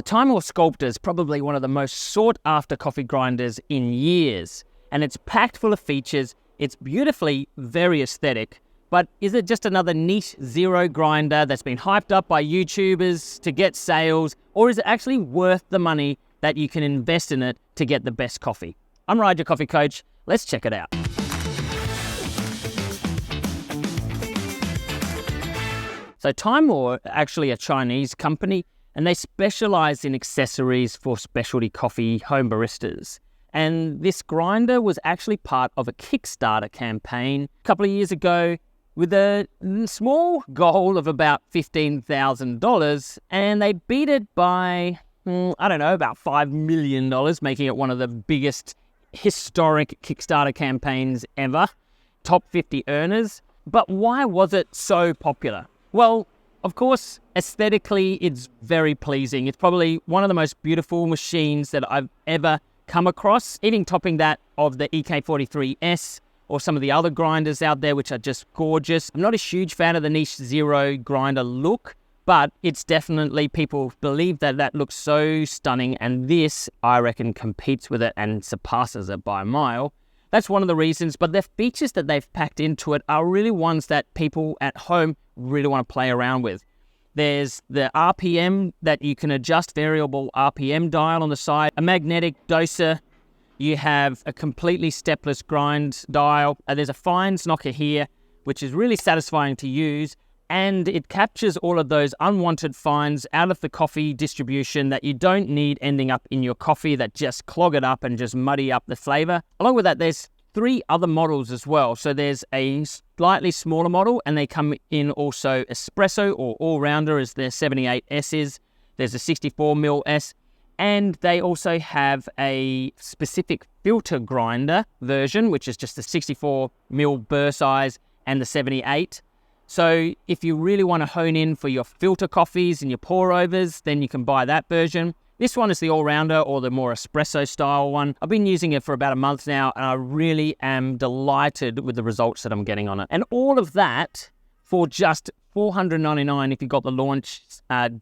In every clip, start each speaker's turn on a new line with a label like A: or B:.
A: The Timemore Sculptor is probably one of the most sought-after coffee grinders in years, and it's packed full of features. It's beautifully very aesthetic, but is it just another niche zero grinder that's been hyped up by YouTubers to get sales, or is it actually worth the money that you can invest in it to get the best coffee? I'm Ryde, your coffee coach. Let's check it out. So Timemore are actually a Chinese company, and they specialize in accessories for specialty coffee home baristas. And this grinder was actually part of a Kickstarter campaign a couple of years ago with a small goal of about $15,000, and they beat it by, about $5 million, making it one of the biggest historic Kickstarter campaigns ever. Top 50 earners. But why was it so popular? Well, of course, aesthetically, it's very pleasing. It's probably one of the most beautiful machines that I've ever come across, even topping that of the EK43S or some of the other grinders out there, which are just gorgeous. I'm not a huge fan of the niche zero grinder look, but it's definitely, people believe that looks so stunning, and this, I reckon, competes with it and surpasses it by a mile. That's one of the reasons, but the features that they've packed into it are really ones that people at home really want to play around with. There's the RPM that you can adjust, variable RPM dial on the side, a magnetic doser, you have a completely stepless grind dial, there's a fines knocker here, which is really satisfying to use, and it captures all of those unwanted fines out of the coffee distribution that you don't need ending up in your coffee that just clog it up and just muddy up the flavor. Along with that, there's 3 other models as well. So there's a slightly smaller model, and they come in also espresso or all-rounder as their 78S is. There's a 64mm S, and they also have a specific filter grinder version, which is just the 64mm burr size and the 78. So if you really want to hone in for your filter coffees and your pour-overs, then you can buy that version. This one is the all-rounder or the more espresso style one. I've been using it for about a month now, and I really am delighted with the results that I'm getting on it. And all of that for just $499 if you got the launch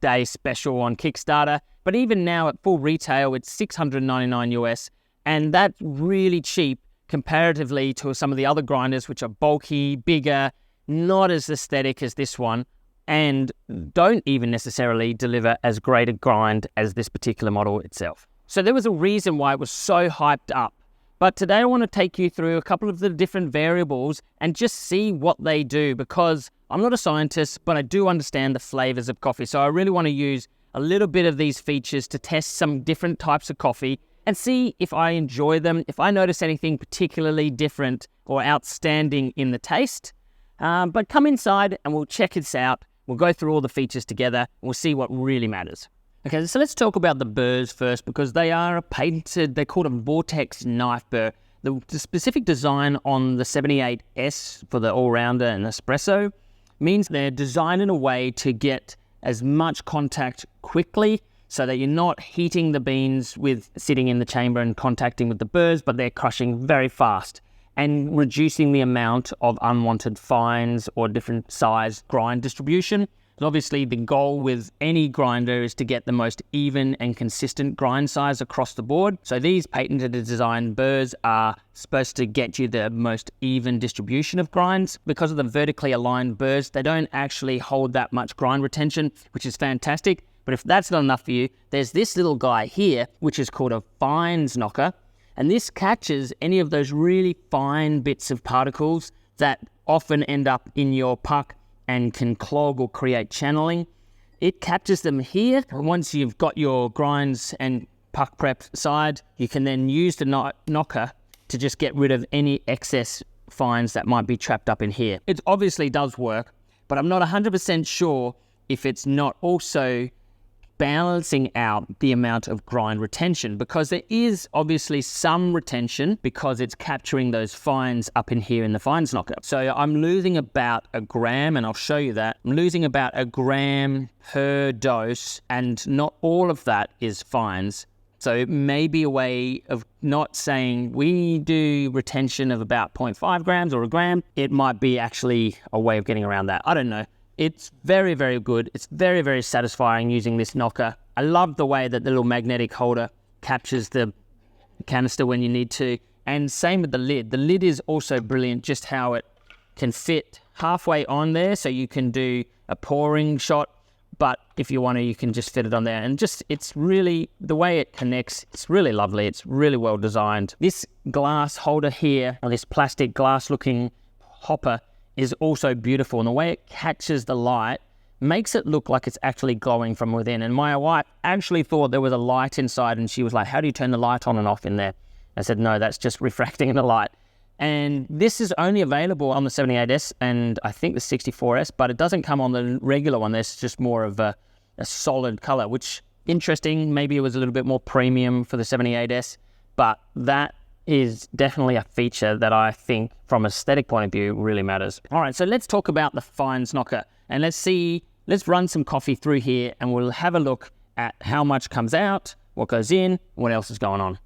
A: day special on Kickstarter. But even now at full retail, it's $699 US, and that's really cheap comparatively to some of the other grinders, which are bulky, bigger, not as aesthetic as this one, and don't even necessarily deliver as great a grind as this particular model itself. So there was a reason why it was so hyped up. But today I want to take you through a couple of the different variables and just see what they do, because I'm not a scientist, but I do understand the flavors of coffee. So I really want to use a little bit of these features to test some different types of coffee and see if I enjoy them, if I notice anything particularly different or outstanding in the taste. But come inside and we'll check this out. We'll go through all the features together, and we'll see what really matters. Okay, so let's talk about the burrs first, because they are a patented, they're called a vortex knife burr. The specific design on the 78S for the all-rounder and espresso means they're designed in a way to get as much contact quickly so that you're not heating the beans with sitting in the chamber and contacting with the burrs, but they're crushing very fast and reducing the amount of unwanted fines or different size grind distribution. And obviously, the goal with any grinder is to get the most even and consistent grind size across the board. So these patented design burrs are supposed to get you the most even distribution of grinds. Because of the vertically aligned burrs, they don't actually hold that much grind retention, which is fantastic. But if that's not enough for you, there's this little guy here, which is called a fines knocker. And this catches any of those really fine bits of particles that often end up in your puck and can clog or create channeling. It catches them here. Once you've got your grinds and puck prep side, you can then use the knocker to just get rid of any excess fines that might be trapped up in here. It obviously does work, but I'm not 100% sure if it's not also balancing out the amount of grind retention, because there is obviously some retention because it's capturing those fines up in here in the fines knocker. So I'm losing about a gram, and I'll show you that. I'm losing about a gram per dose, and not all of that is fines. So it may be a way of not saying we do retention of about 0.5 grams or a gram. It might be actually a way of getting around that. I don't know. It's very, very good. It's very, very satisfying using this knocker. I love the way that the little magnetic holder captures the canister when you need to. And same with the lid. The lid is also brilliant, just how it can fit halfway on there, so you can do a pouring shot, but if you want to, you can just fit it on there. And just, it's really, the way it connects, it's really lovely. It's really well designed. This glass holder here, or this plastic glass looking hopper, is also beautiful. And the way it catches the light makes it look like it's actually glowing from within. And my wife actually thought there was a light inside, and she was like, how do you turn the light on and off in there? I said, no, that's just refracting the light. And this is only available on the 78S and I think the 64S, but it doesn't come on the regular one. There's just more of a solid color, which interesting. Maybe it was a little bit more premium for the 78S, but that is definitely a feature that I think from an aesthetic point of view really matters. All right, so let's talk about the fines knocker, and let's run some coffee through here, and we'll have a look at how much comes out, what goes in, what else is going on.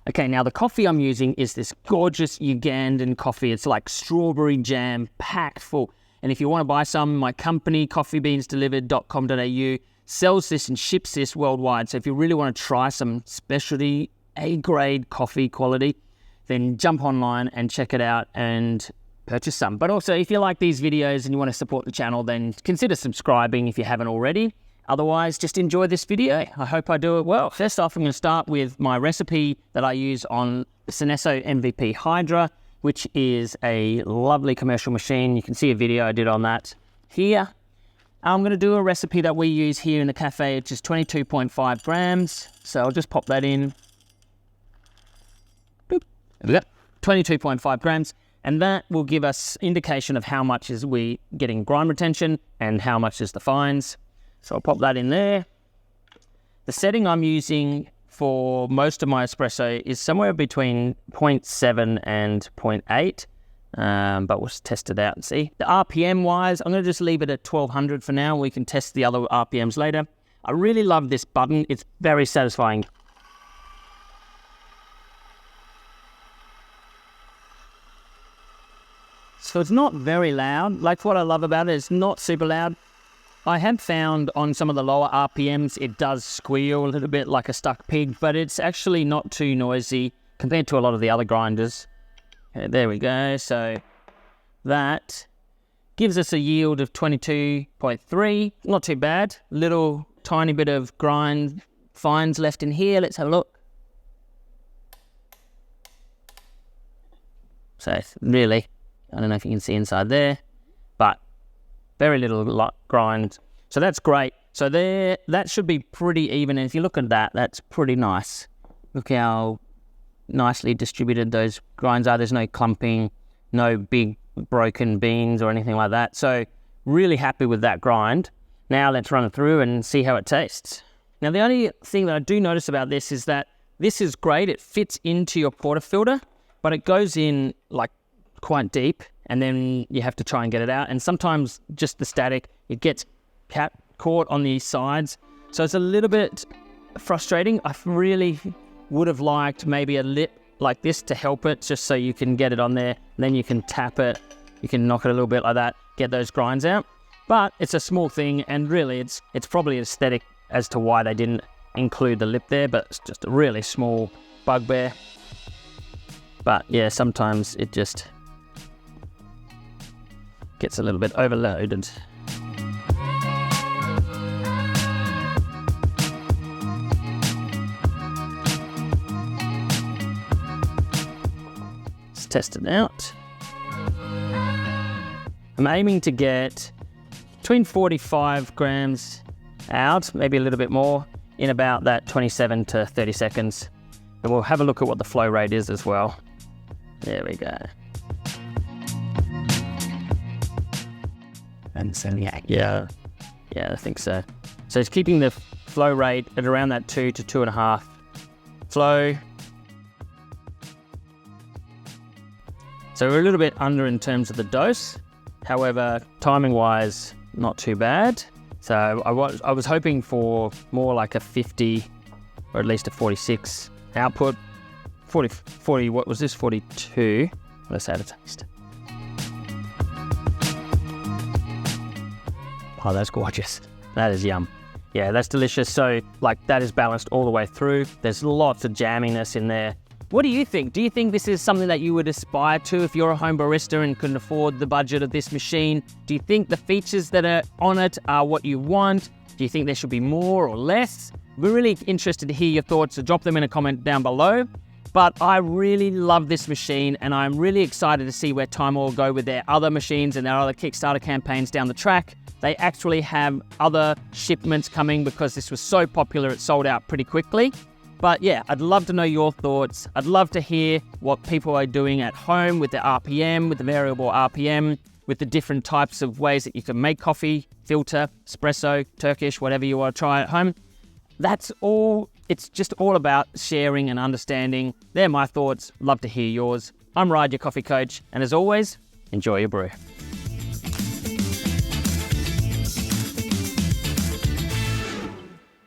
A: Okay, now the coffee I'm using is this gorgeous Ugandan coffee. It's like strawberry jam, packed full. And if you want to buy some, my company, coffeebeansdelivered.com.au, sells this and ships this worldwide. So if you really want to try some specialty A-grade coffee quality, then jump online and check it out and purchase some. But also, if you like these videos and you want to support the channel, then consider subscribing if you haven't already. Otherwise, just enjoy this video. I hope I do it well. First off, I'm going to start with my recipe that I use on the Synesso MVP Hydra, which is a lovely commercial machine. You can see a video I did on that here. I'm going to do a recipe that we use here in the cafe, which is 22.5 grams. So I'll just pop that in. Boop. There we go. 22.5 grams. And that will give us indication of how much is we getting grind retention and how much is the fines. So I'll pop that in there. The setting I'm using for most of my espresso is somewhere between 0.7 and 0.8, but we'll test it out and see. The RPM wise, I'm going to just leave it at 1200 for now. We can test the other RPMs later. I really love this button. It's very satisfying. So it's not very loud. Like, what I love about it is not super loud. I have found on some of the lower RPMs, it does squeal a little bit like a stuck pig, but it's actually not too noisy compared to a lot of the other grinders. Okay, there we go. So that gives us a yield of 22.3. Not too bad. Little tiny bit of grind fines left in here. Let's have a look. So really, I don't know if you can see inside there, but very little grind. So that's great. So there, that should be pretty even. And if you look at that, that's pretty nice. Look how nicely distributed those grinds are. There's no clumping, no big broken beans or anything like that. So really happy with that grind. Now let's run it through and see how it tastes. Now the only thing that I do notice about this is that this is great. It fits into your portafilter, but it goes in like quite deep, and then you have to try and get it out. And sometimes just the static, it gets caught on the sides. So it's a little bit frustrating. I really would have liked maybe a lip like this to help it, just so you can get it on there. And then you can tap it, you can knock it a little bit like that, get those grinds out. But it's a small thing, and really it's probably aesthetic as to why they didn't include the lip there, but it's just a really small bugbear. But yeah, sometimes it just gets a little bit overloaded. Let's test it out. I'm aiming to get between 45 grams out, maybe a little bit more, in about that 27 to 30 seconds. And we'll have a look at what the flow rate is as well. There we go. And so, yeah, I think so. So it's keeping the flow rate at around that 2 to 2.5 flow. So we're a little bit under in terms of the dose. However, timing-wise, not too bad. So I was hoping for more like a 50 or at least a 46 output. 40, what was this, 42? Let's add a taste. Oh, that's gorgeous. That is yum. Yeah, that's delicious. So, like, that is balanced all the way through. There's lots of jamminess in there. What do you think? Do you think this is something that you would aspire to if you're a home barista and couldn't afford the budget of this machine? Do you think the features that are on it are what you want? Do you think there should be more or less? We're really interested to hear your thoughts, so drop them in a comment down below. But I really love this machine, and I'm really excited to see where Timemore will go with their other machines and their other Kickstarter campaigns down the track. They actually have other shipments coming because this was so popular it sold out pretty quickly. But yeah, I'd love to know your thoughts. I'd love to hear what people are doing at home with the RPM, with the variable RPM, with the different types of ways that you can make coffee, filter, espresso, Turkish, whatever you want to try at home. That's all. It's just all about sharing and understanding. They're my thoughts. Love to hear yours. I'm Ryde, your coffee coach. And as always, enjoy your brew.